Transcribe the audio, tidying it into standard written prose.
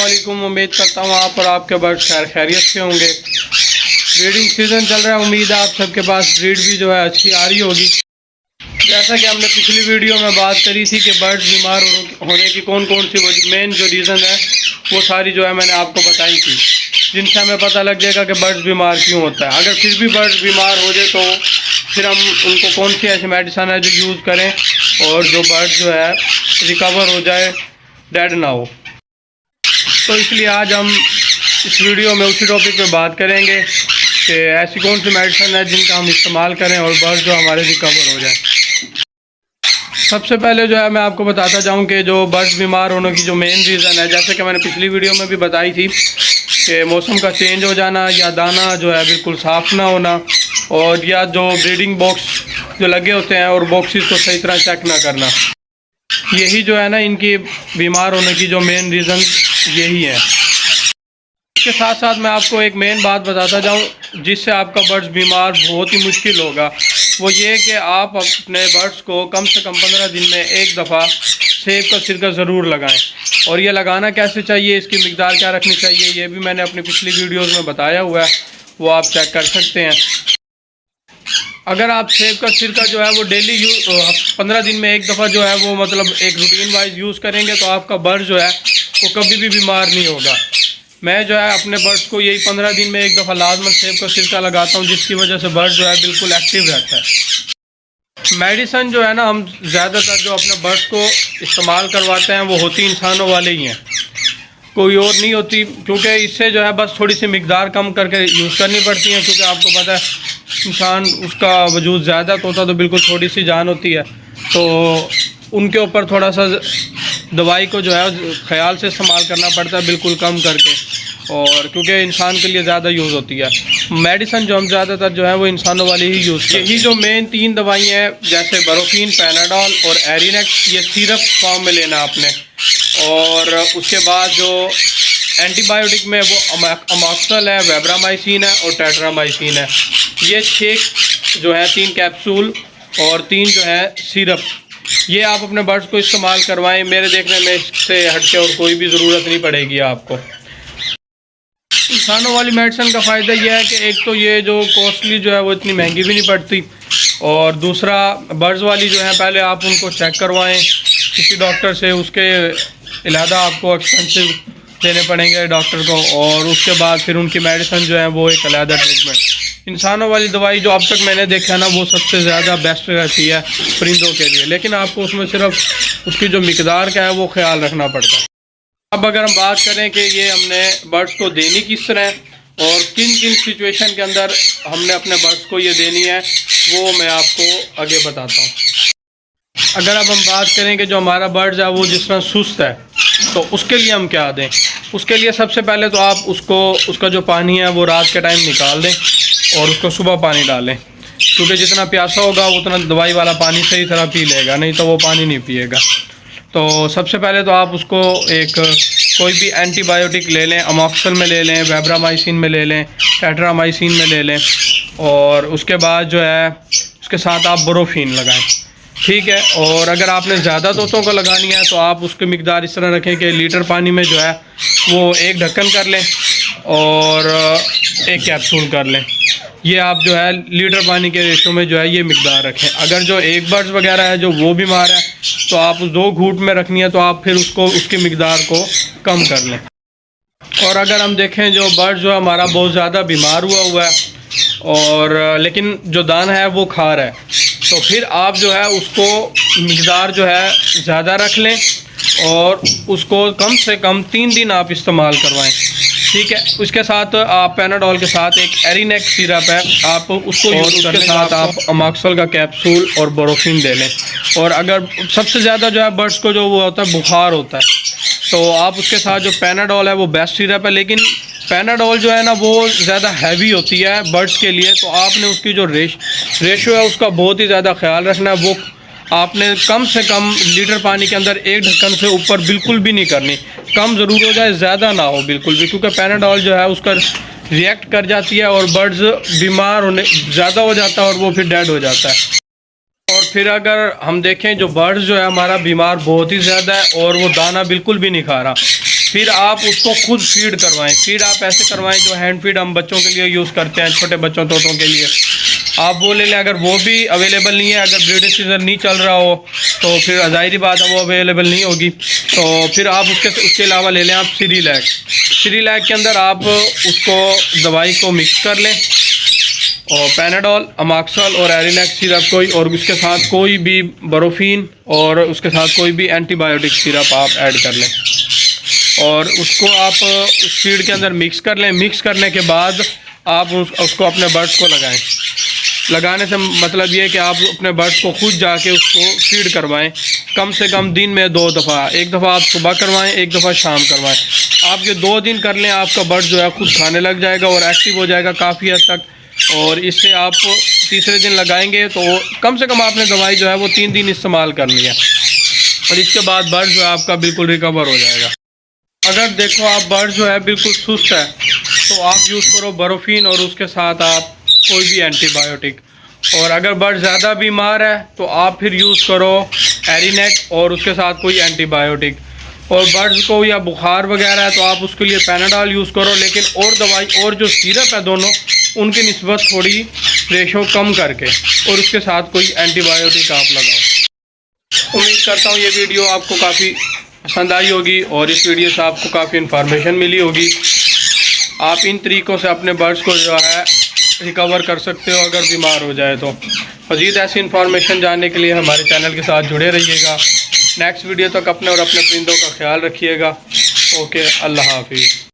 वालेकुम। उम्मीद करता हूँ आप और आपके बर्ड्स खैरियत से होंगे। ब्रीडिंग सीज़न चल रहा है, उम्मीद है आप सबके पास ब्रीड भी जो है अच्छी आ रही होगी। जैसा कि हमने पिछली वीडियो में बात करी थी कि बर्ड्स बीमार होने की कौन कौन सी मेन जो रीज़न है वो सारी जो है मैंने आपको बताई थी, जिनसे हमें पता लग जाएगा कि बर्ड्स बीमार क्यों होता है। अगर फिर भी बर्ड्स बीमार हो जाए तो फिर हम उनको कौन सी ऐसी मेडिसिन है जो यूज़ करें और जो बर्ड जो है रिकवर हो जाए, डेड ना हो। तो इसलिए आज हम इस वीडियो में उसी टॉपिक पे बात करेंगे कि ऐसी कौन सी मेडिसिन है जिनका हम इस्तेमाल करें और बर्ड जो हमारे रिकवर हो जाए। सबसे पहले जो है मैं आपको बताता जाऊं कि जो बर्ड्स बीमार होने की जो मेन रीज़न है, जैसे कि मैंने पिछली वीडियो में भी बताई थी कि मौसम का चेंज हो जाना या दाना जो है बिल्कुल साफ़ ना होना, और या जो ब्रीडिंग बॉक्स जो लगे होते हैं और बॉक्सेस को सही तरह चेक ना करना, यही जो है ना इनकी बीमार होने की जो मेन रीज़न यही है। इसके साथ साथ मैं आपको एक मेन बात बताता जाऊं जिससे आपका बर्ड्स बीमार बहुत ही मुश्किल होगा, वो ये कि आप अपने बर्ड्स को कम से कम 15 दिन में एक दफ़ा सेब का सिरका ज़रूर लगाएं। और ये लगाना कैसे चाहिए, इसकी मिकदार क्या रखनी चाहिए, ये भी मैंने अपनी पिछली वीडियोज़ में बताया हुआ है, वो आप चेक कर सकते हैं। अगर आप सेब का सिरका जो है वो डेली 15 दिन में एक दफ़ा जो है वो मतलब एक रूटीन वाइज यूज़ करेंगे तो आपका बर्ड जो है वो कभी भी बीमार नहीं होगा। मैं जो है अपने बर्ड्स को यही 15 दिन में एक दफ़ा लाजमन सेब का सिरका लगाता हूँ, जिसकी वजह से बर्ड जो है बिल्कुल एक्टिव रहता है। मेडिसन जो है ना हम ज़्यादातर जो अपने बर्ड्स को इस्तेमाल करवाते हैं वो होती इंसानों वाले ही हैं, कोई और नहीं होती, क्योंकि इससे जो है बस थोड़ी सी मिकदार कम करके यूज़ करनी पड़ती है। क्योंकि आपको पता है इंसान उसका वजूद ज़्यादा तो होता तो बिल्कुल थोड़ी सी जान होती है, तो उनके ऊपर थोड़ा सा दवाई को जो है ख्याल से इस्तेमाल करना पड़ता है, बिल्कुल कम करके, और क्योंकि इंसान के लिए ज़्यादा यूज़ होती है। मेडिसिन जो हम ज़्यादातर जो है वो इंसानों वाली ही यूज़ करते हैं। यही जो मेन 3 दवाई हैं जैसे बरोफिन, पैनाडॉल और एरिनेक्स, ये सिरप फॉर्म में लेना आपने। और उसके बाद जो एंटीबायोटिक में वो अमॉक्सल है, वेब्रामाइसिन है और टेट्रामाइसिन है। ये 6 जो है 3 कैप्सूल और 3 जो है सिरप, ये आप अपने बर्ड्स को इस्तेमाल करवाएं। मेरे देखने में इससे हटके और कोई भी ज़रूरत नहीं पड़ेगी आपको। इंसानों वाली मेडिसिन का फ़ायदा यह है कि एक तो ये जो कॉस्टली जो है वो इतनी महंगी भी नहीं पड़ती, और दूसरा बर्ड्स वाली जो है पहले आप उनको चेक करवाएं किसी डॉक्टर से, उसके इलावा आपको एक्सपेंसिव देने पड़ेंगे डॉक्टर को, और उसके बाद फिर उनकी मेडिसिन जो है वो एक अलग ट्रीटमेंट। इंसानों वाली दवाई जो अब तक मैंने देखा ना वो सबसे ज़्यादा बेस्ट रहती है परिंदों के लिए, लेकिन आपको उसमें सिर्फ उसकी जो मिकदार का है वो ख्याल रखना पड़ता है। अब अगर हम बात करें कि ये हमने बर्ड्स को देनी किस तरह और किन किन सिचुएशन के अंदर हमने अपने बर्ड्स को ये देनी है, वो मैं आपको आगे बताता हूँ। अगर अब हम बात करें कि जो हमारा बर्ड्स है वो जिस तरह सुस्त है तो उसके लिए हम क्या दें, उसके लिए सबसे पहले तो आप उसको उसका जो पानी है वो रात के टाइम निकाल दें और उसको सुबह पानी डालें, क्योंकि जितना प्यासा होगा उतना दवाई वाला पानी सही तरह पी लेगा, नहीं तो वो पानी नहीं पिएगा। तो सबसे पहले तो आप उसको एक कोई भी एंटीबायोटिक ले लें, अमॉक्सल में ले लें, वेब्रामाइसिन में ले लें, टेट्रामाइसिन में ले लें, और उसके बाद जो है उसके साथ आप बोरोफिन लगाएं, ठीक है। और अगर आपने ज़्यादा तोतों को लगानी है तो आप उसकी मिकदार इस तरह रखें कि लीटर पानी में जो है वो 1 ढक्कन कर लें और 1 कैप्सूल कर लें। ये आप जो है लीटर पानी के रेशो में जो है ये मिकदार रखें। अगर जो एक बर्ड्स वगैरह है जो वो बीमार है तो आप उस 2 घूंट में रखनी है, तो आप फिर उसको उसकी मिकदार को कम कर लें। और अगर हम देखें जो बर्ड जो हमारा बहुत ज़्यादा बीमार हुआ है और लेकिन जो दाना है वो खा रहा है, तो फिर आप जो है उसको मिकदार जो है ज़्यादा रख लें और उसको कम से कम 3 दिन आप इस्तेमाल करवाएं, ठीक है। उसके साथ आप पैनाडॉल के साथ एक एरिनेक्स सिरप है, आप उसको यूज़ करने के साथ आप अमॉक्सल का कैप्सूल और बोरोफिन दे लें। और अगर सबसे ज़्यादा जो है बर्ड्स को जो वो होता है बुखार होता है, तो आप उसके साथ जो पैनाडॉल है वो बेस्ट सिरप है, लेकिन पैनाडॉल जो है ना वो ज़्यादा हैवी होती है बर्ड्स के लिए, तो आपने उसकी जो रेशो है उसका बहुत ही ज़्यादा ख्याल रखना है। वो आपने कम से कम लीटर पानी के अंदर 1 ढक्कन से ऊपर बिल्कुल भी नहीं करनी, कम ज़रूर हो जाए, ज़्यादा ना हो बिल्कुल भी, क्योंकि पैनाडॉल जो है उसका रिएक्ट कर जाती है और बर्ड्स बीमार होने ज़्यादा हो जाता है और वो फिर डेड हो जाता है। और फिर अगर हम देखें जो बर्ड्स जो है हमारा बीमार बहुत ही ज़्यादा है और वो दाना बिल्कुल भी नहीं खा रहा, फिर आप उसको खुद फीड करवाएं। फीड आप ऐसे करवाएं जो हैंड फीड हम बच्चों के लिए यूज़ करते हैं, छोटे बच्चों तोतों के लिए, आप वो ले लें। अगर वो भी अवेलेबल नहीं है, अगर ब्रीडिंग सीज़न नहीं चल रहा हो तो फिर ज़ाहिर बात है वो अवेलेबल नहीं होगी, तो फिर आप उसके अलावा ले लें आप सीरीलैक। सीरीलैक के अंदर आप उसको दवाई को मिक्स कर लें, और पैनाडोल, अमाक्सल और एरिनेक्स सिरप कोई, और उसके साथ कोई भी बरोफिन और उसके साथ कोई भी एंटीबायोटिक सिरप आप ऐड कर लें, और उसको आप उस फीड के अंदर मिक्स कर लें। मिक्स करने के बाद आप उसको अपने बर्ड्स को लगाएं। लगाने से मतलब ये है कि आप अपने बर्ड्स को खुद जाके उसको फीड करवाएं, कम से कम दिन में 2 दफ़ा, एक दफ़ा आप सुबह करवाएं, एक दफ़ा शाम करवाएं। आप ये 2 दिन कर लें, आपका बर्ड जो है खुद खाने लग जाएगा और एक्टिव हो जाएगा काफ़ी हद तक। और इससे आप तीसरे दिन लगाएंगे तो कम से कम आपने दवाई जो है वो 3 दिन इस्तेमाल करनी है, और इसके बाद बर्ड जो है आपका बिल्कुल रिकवर हो जाएगा। अगर देखो आप बर्ड जो है बिल्कुल सुस्त है तो आप यूज़ करो बरोफिन और उसके साथ आप कोई भी एंटीबायोटिक। और अगर बर्ड ज़्यादा बीमार है तो आप फिर यूज़ करो एरिनेक और उसके साथ कोई एंटीबायोटिक। और बर्ड्स को या बुखार वगैरह है तो आप उसके लिए पैनाडॉल यूज़ करो, लेकिन और दवाई और जो सिरप है दोनों उनकी निस्बत थोड़ी रेशो कम करके, और उसके साथ कोई एंटीबायोटिक आप लगाओ। उम्मीद करता हूँ ये वीडियो आपको काफ़ी पसंद आई होगी और इस वीडियो से आपको काफ़ी इन्फॉर्मेशन मिली होगी। आप इन तरीक़ों से अपने बर्ड्स को जो है रिकवर कर सकते हो अगर बीमार हो जाए तो। मज़ीद ऐसी इन्फॉर्मेशन जानने के लिए हमारे चैनल के साथ जुड़े रहिएगा। नेक्स्ट वीडियो तक अपने और अपने परिंदों का ख्याल रखिएगा। ओके, अल्लाह हाफिज़।